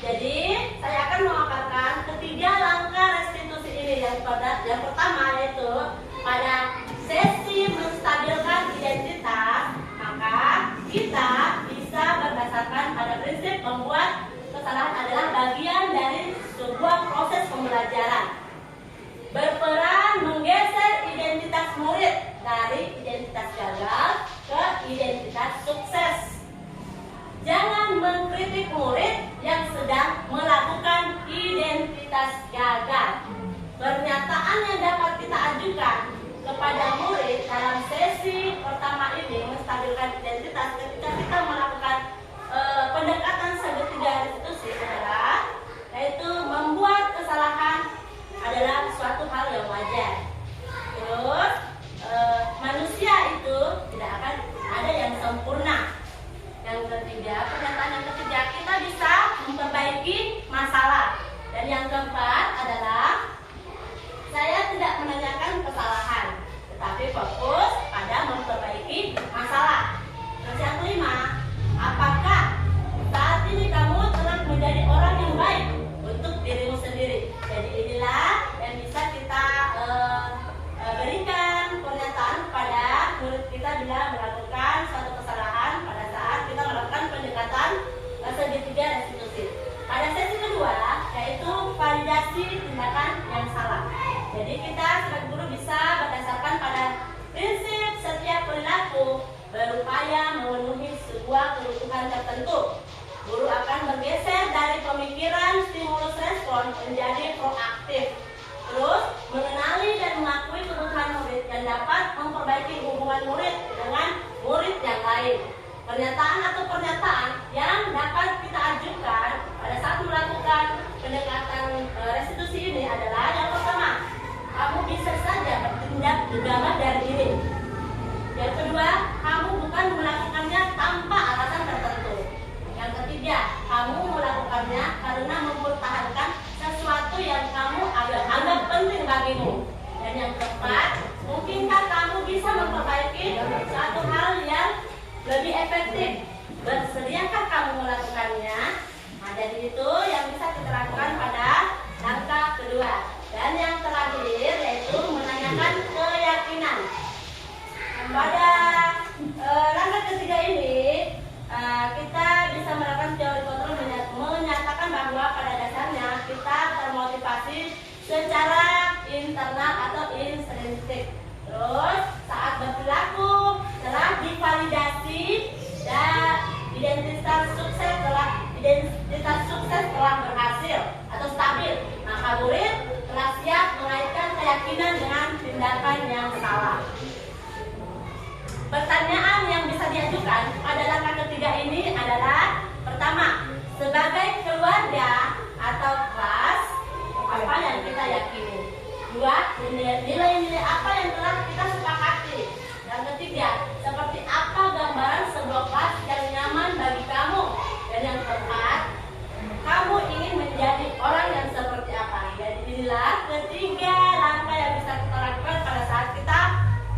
Jadi saya akan memaparkan ketiga langkah restitusi ini. Yang pertama yaitu pada sesi menstabilkan identitas, maka kita bisa berdasarkan pada prinsip membuat kesalahan adalah bagian dari sebuah proses pembelajaran. Berperan menggeser identitas murid dari identitas gagal ke identitas sukses. Jangan mengkritik murid yang sedang melakukan identitas gagal. Pernyataan yang dapat kita ajukan kepada murid dalam sesi pertama ini menstabilkan identitas ketika kita melakukan pendekatan segitiga restitusi adalah, yaitu membuat kesalahan adalah suatu hal yang wajar. Terus manusia itu tidak akan ada yang sempurna. Yang ketiga, pernyataan yang ketiga, kita bisa memperbaiki masalah. Dan yang keempat adalah, saya tidak menanyakan kesalahan, tetapi fokus pada memperbaiki masalah. Terus yang kelima, apakah saat ini kamu telah menjadi orang yang baik untuk dirimu sendiri? Jadi inilah yang bisa kita berikan pernyataan kepada murid kita bila melakukan suatu kesalahan pada saat kita melakukan pendekatan segitiga restitusi. Pada sesi kedua, yaitu validasi tindakan yang salah. Jadi kita sebagai guru bisa berdasarkan pada prinsip setiap perilaku berupaya memenuhi sebuah kebutuhan tertentu. Guru akan bergeser dari pemikiran stimulus respon menjadi proaktif. Terus mengenali dan mengakui kebutuhan murid yang dapat memperbaiki hubungan murid dengan murid yang lain. Pernyataan atau pernyataan yang dapat kita ajukan pada saat melakukan pendekatan restitusi ini adalah, yang pertama, kamu bisa saja bertindak gegabah dari ini. Yang kedua, kamu lebih efektif. Bersediakah kamu melakukannya? Nah, jadi itu yang bisa kita lakukan pada langkah kedua. Dan yang terakhir yaitu menanyakan keyakinan. Pada langkah ketiga ini kita bisa melakukan teori kontrol menyatakan bahwa pada dasarnya kita termotivasi secara internal atau intrinsik. Terus saat berperilaku telah divalidasi dan identitas sukses telah berhasil atau stabil. Maka murid telah siap mengaitkan keyakinan dengan tindakan yang salah. Pertanyaan yang bisa diajukan pada langkah ketiga ini adalah: pertama, sebagai keluarga atau kelas, apa yang kita yakini? Dua, nilai-nilai apa yang telah kita sepakati? Dan ketiga, seperti apa gambaran sebuah kelas yang nyaman bagi kamu? Dan yang keempat, kamu ingin menjadi orang yang seperti apa? Jadi inilah ketiga langkah yang bisa kita lakukan pada saat kita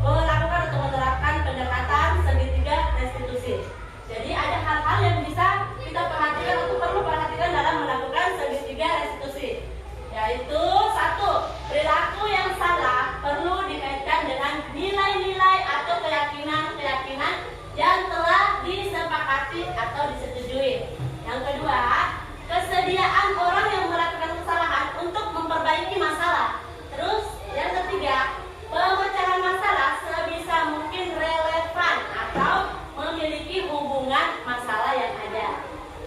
melakukan atau menerapkan pendekatan segitiga restitusi. Jadi ada hal-hal yang bisa kita perhatikan atau perlu perhatikan dalam melakukan segitiga restitusi, yaitu satu, perilaku yang salah perlu dikaitkan dengan nilai-nilai atau keyakinan-keyakinan yang telah disepakati atau disetujui. Yang kedua, kesediaan orang yang melakukan kesalahan untuk memperbaiki masalah. Terus yang ketiga, pemecahan masalah sebisa mungkin relevan atau memiliki hubungan masalah yang ada.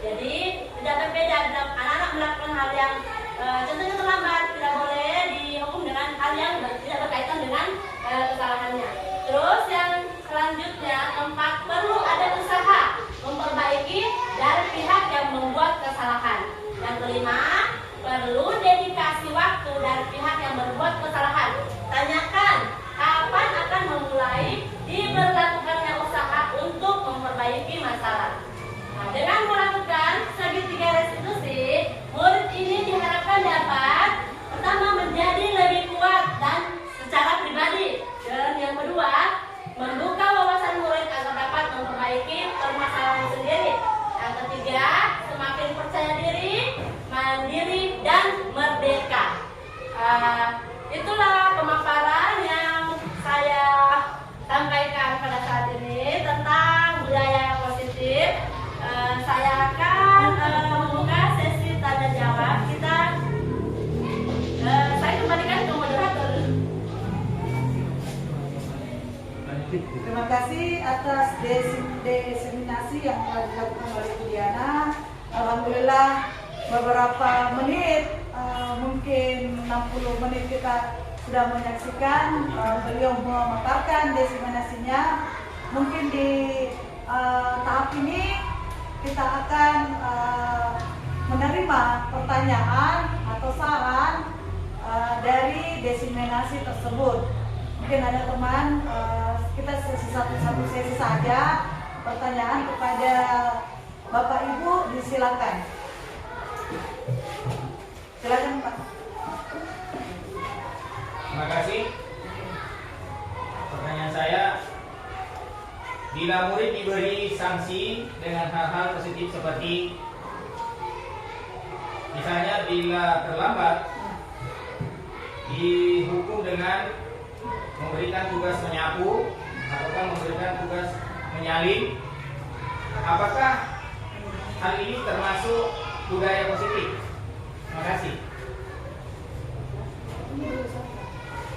Jadi tidak berbeda dalam anak-anak melakukan hal yang contohnya terlambat, tidak boleh dihukum dengan hal yang tidak berkaitan dengan kesalahannya. Terus yang selanjutnya, keempat, perlu ada usaha memperbaiki dari pihak yang membuat kesalahan. Yang kelima, perlu dedikasi waktu dari pihak yang berbuat kesalahan. Tanyakan kapan akan memulai diberlakukannya usaha untuk memperbaiki masalah. Nah, dengan melakukan segitiga restitusi, murid ini diharapkan dapat pertama menjadi lebih kuat dan secara pribadi, dan yang kedua membuka wawasan murid agar dapat memperbaiki permasalahan sendiri. Yang ketiga, semakin percaya diri, mandiri dan merdeka. Itulah pemaparan yang saya sampaikan pada saat ini tentang budaya positif. Saya akan membuka sesi tanya jawab. Saya kembalikan ke moderator. Terima kasih atas diseminasi yang telah dilakukan oleh Bu Diana. Alhamdulillah beberapa menit, mungkin 60 menit kita sudah menyaksikan beliau memaparkan diseminasinya. Mungkin di tahap ini kita akan menerima pertanyaan atau saran dari diseminasi tersebut. Mungkin ada teman, kita satu sesi saja pertanyaan kepada Bapak Ibu, disilakan. Silakan Pak. Terima kasih. Pertanyaan saya, bila murid diberi sanksi dengan hal-hal positif seperti misalnya bila terlambat dihukum dengan memberikan tugas menyapu ataupun memberikan tugas menyalin, apakah hal ini termasuk budaya positif? Terima kasih.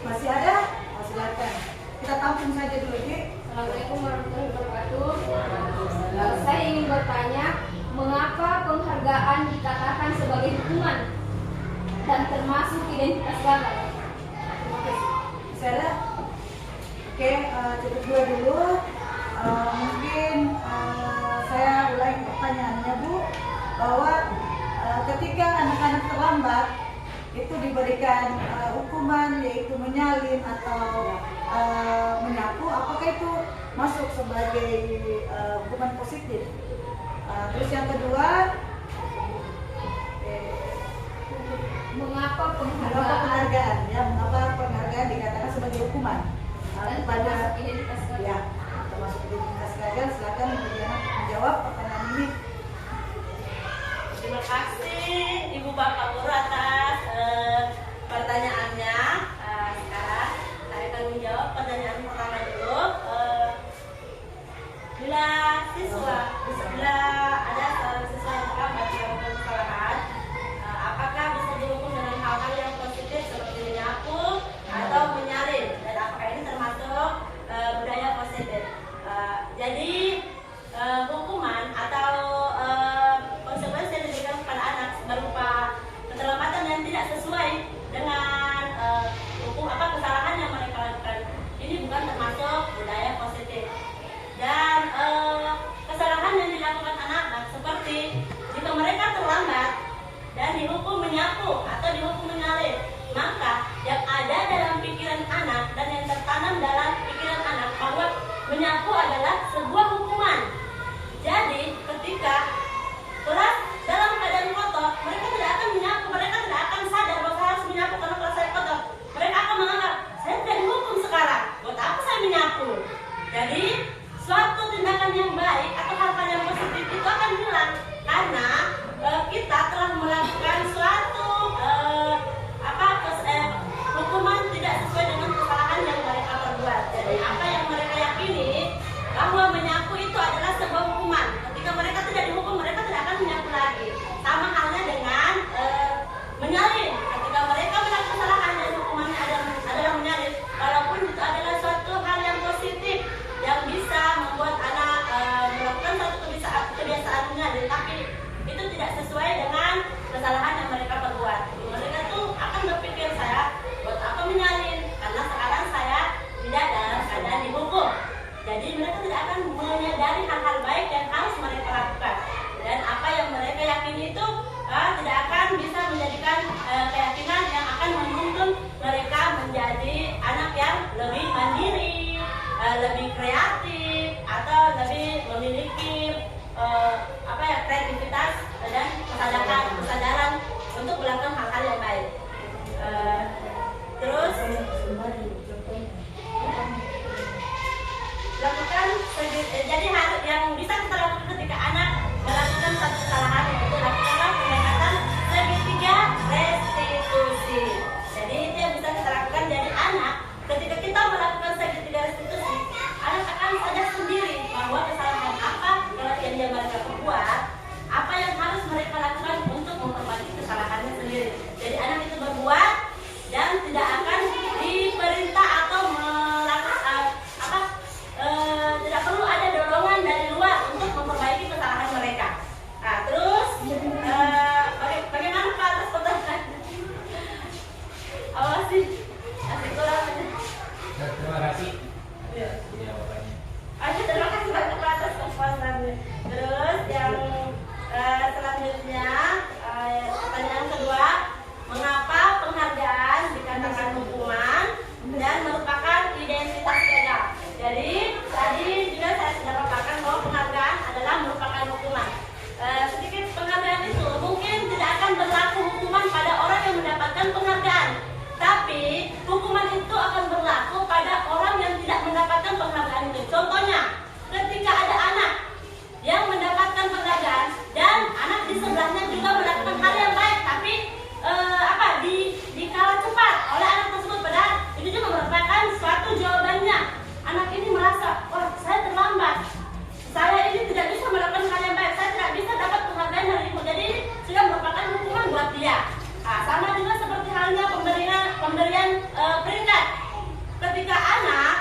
Masih ada? Silakan. Kita tampung saja dulu, Dik. Assalamualaikum warahmatullahi wabarakatuh. Saya ingin bertanya, mengapa penghargaan dikatakan sebagai hukuman dan termasuk identitas gagal? Terima kasih. Masih ada? Oke, cukup dulu. Mungkin saya ulangi pertanyaannya, Bu, bahwa ketika anak-anak terlambat itu diberikan hukuman, yaitu menyalin atau menyapu, apakah itu masuk sebagai hukuman positif? Terus yang kedua, Mengapa mengapa penghargaan dikatakan sebagai hukuman dan kepada termasuk identitas gagal? ya, termasuk identitas gagal? Silakan Bu ada siswa yang terlambat melakukan kesalahan, apakah bisa dihukum dengan hal-hal yang positif seperti menyapu atau menyalin, dan apakah ini termasuk budaya positif. Jadi hukuman atau konsekuensi yang diberikan kepada anak berupa keterlambatan yang tidak sesuai dengan hukum kesalahan yang mereka lakukan, ini bukan termasuk budaya positif. Dan kesalahan yang dilakukan anak-anak seperti jika mereka terlambat dan dihukum menyapu atau dihukum menyalin, maka yang ada dalam pikiran anak dan yang tertanam dalam pikiran anak bahwa menyapu adalah sebuah hukuman. Jadi ketika kelas dalam keadaan kotor, mereka tidak akan menyapu, mereka tidak akan sadar bahwa harus menyapu karena kelas saya kotor. Mereka akan menganggap saya tidak dihukum sekarang, buat apa saya menyapu? Jadi suatu tindakan yang baik atau hal-hal yang positif itu akan hilang karena kita telah melakukan suatu hukuman tidak sesuai dengan kesalahan yang mereka perbuat. Jadi apa yang mereka yakini bahwa menyapu itu adalah sebuah hukuman. Ketika mereka tidak dihukum, mereka tidak akan menyapu lagi. Sama halnya dengan menyalin. Ketika mereka melakukan kesalahan dan hukumannya adalah menyalin, walaupun itu adalah suatu hal yang positif yang bisa membuat anak melakukan suatu kebiasaan menyalin, tapi itu tidak sesuai dengan kesalahan yang mereka perbuat. Mereka tuh akan berpikir, saya buat apa menyalin? Karena sekarang saya tidak dalam keadaan dihukum. Jadi mereka tidak akan menyadari hal-hal baik yang harus mereka lakukan. Dan apa yang mereka yakini itu tidak akan bisa menjadikan keyakinan yang akan menuntun mereka menjadi anak yang lebih mandiri, lebih kreatif, atau lebih memiliki kreativitas dan kesadaran untuk melakukan hal-hal yang baik. Terus lakukan jadi hal yang bisa kita lakukan ketika anak melakukan satu kesalahan, yaitu lakukanlah pendekatan segitiga restitusi. Jadi itu yang bisa kita lakukan. Jadi anak ketika kita melakukan segitiga restitusi, anak akan sadar sendiri bahwa kesalahan apa yang dia mereka perbuat, apa yang harus mereka lakukan untuk memperbaiki kesalahannya sendiri. Jadi anak itu berbuat dan tidak akan diperintah atau tidak perlu ada dorongan dari luar untuk memperbaiki kesalahan mereka. Nah, terus bagaimana Pak atas pertanyaan? Apa sih? Asik kurang aja. Terima kasih. Ya. Jawabannya. Terima kasih banyak Pak atas kepuasannya. Terus yang selanjutnya pertanyaan kedua, mengapa penghargaan dikatakan hukuman dan merupakan identitas gagal? Jadi tadi juga saya sudah paparkan bahwa penghargaan adalah merupakan hukuman. Sedikit penghargaan itu mungkin tidak akan berlaku hukuman pada orang yang mendapatkan penghargaan, tapi hukuman itu akan berlaku pada orang yang tidak mendapatkan penghargaan itu. Contohnya, ketika ada anak yang mendapatkan penghargaan dan anak di sebelahnya juga melakukan hal yang baik, tapi dikala cepat oleh anak tersebut, padahal itu juga merupakan suatu jawabannya. Anak ini merasa, wah saya terlambat, saya ini tidak bisa melakukan hal yang baik, saya tidak bisa dapat penghargaan dari ibu. Jadi ini sudah merupakan hukuman buat dia. Nah, sama juga seperti halnya pemberian peringkat. Ketika anak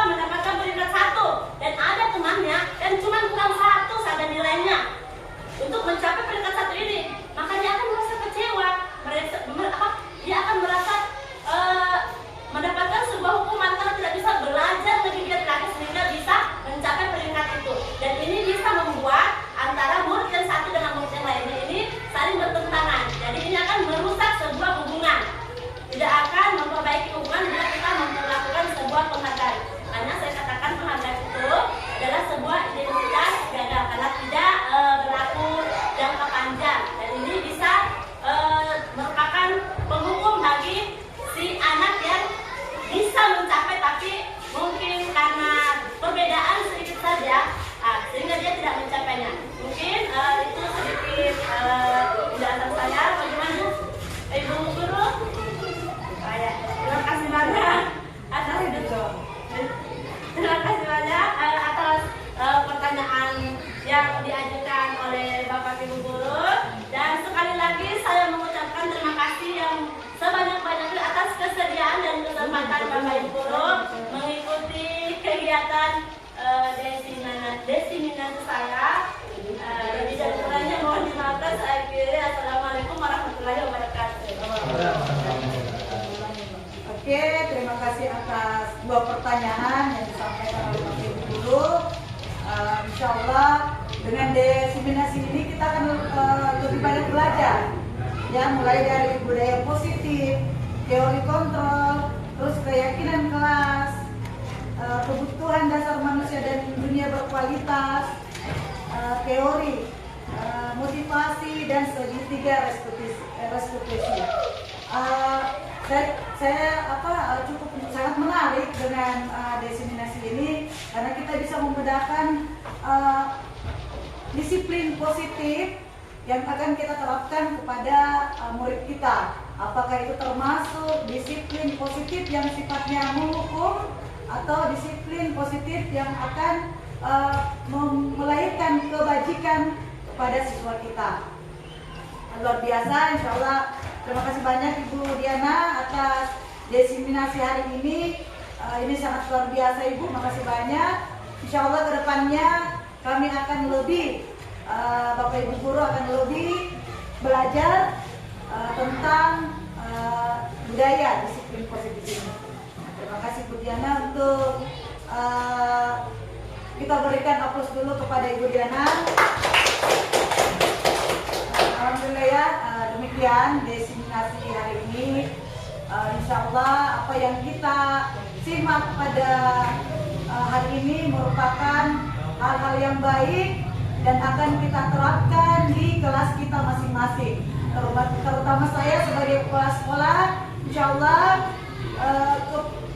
mendapatkan peringkat 1 dan ada temannya dan cuma kurang 1 saja nilainya untuk mencapai peringkat 1 ini, maka dia akan merasa kecewa. Dia akan merasa mendapatkan sebuah hukuman karena tidak bisa belajar lebih giat lagi sehingga bisa mencapai peringkat itu. Dan ini bisa membuat antara murid yang satu dengan murid yang lainnya ini saling bertentangan. Jadi ini akan merusak sebuah hubungan. Tidak akan memperbaiki hubungan bila kita melakukan sebuah penghargaan. Karena saya katakan penghargaan itu adalah sebuah identitas gagal karena tidak berlaku jangka panjang. Dan ini bisa merupakan penghukum bagi si anak yang bisa mencapai tapi mungkin karena perbedaan sedikit saja sehingga dia tidak mencapainya. Mungkin itu sedikit penjelasan saya. Bagaimana Ibu Guru? Terima kasih banyak atas pertanyaan yang pertanyaan yang disampaikan oleh Bapak Ibu Guru. Insya Allah dengan diseminasi ini kita akan lebih banyak belajar, ya, mulai dari budaya positif, teori kontrol, terus keyakinan kelas, kebutuhan dasar manusia dan dunia berkualitas, teori, motivasi, dan segitiga restitusi. Saya cukup sangat menarik dengan diseminasi ini karena kita bisa membedakan disiplin positif yang akan kita terapkan kepada murid kita. Apakah itu termasuk disiplin positif yang sifatnya menghukum atau disiplin positif yang akan melahirkan kebajikan kepada siswa kita. Luar biasa, insya Allah. Terima kasih banyak Ibu Diana atas diseminasi hari ini. Ini sangat luar biasa Ibu, makasih banyak. Insya Allah kedepannya kami akan lebih, Bapak Ibu Guru akan lebih belajar tentang budaya disiplin positif ini. Terima kasih Bu Diana. Untuk kita berikan aplaus dulu kepada Ibu Diana. Alhamdulillah ya, demikian diseminasi hari ini. Insya Allah apa yang kita simak pada hari ini merupakan hal-hal yang baik dan akan kita terapkan di kelas kita masing-masing. Terutama saya sebagai kepala sekolah, insya Allah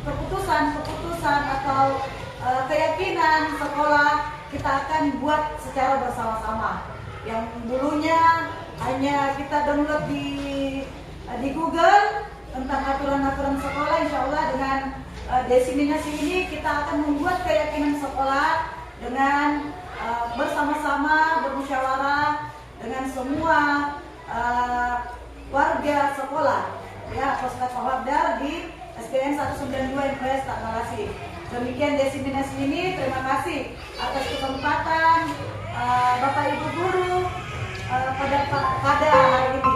keputusan atau keyakinan sekolah kita akan buat secara bersama-sama. Yang dulunya hanya kita download di Google tentang aturan-aturan sekolah, insya Allah dengan diseminasi ini kita akan membuat keyakinan sekolah dengan bersama-sama bermusyawarah dengan semua warga sekolah, ya, Poskat Pahwabdar di SPN 192 MPS Takmalasi. Demikian diseminasi ini. Terima kasih atas kesempatan Bapak Ibu Guru pada hari ini.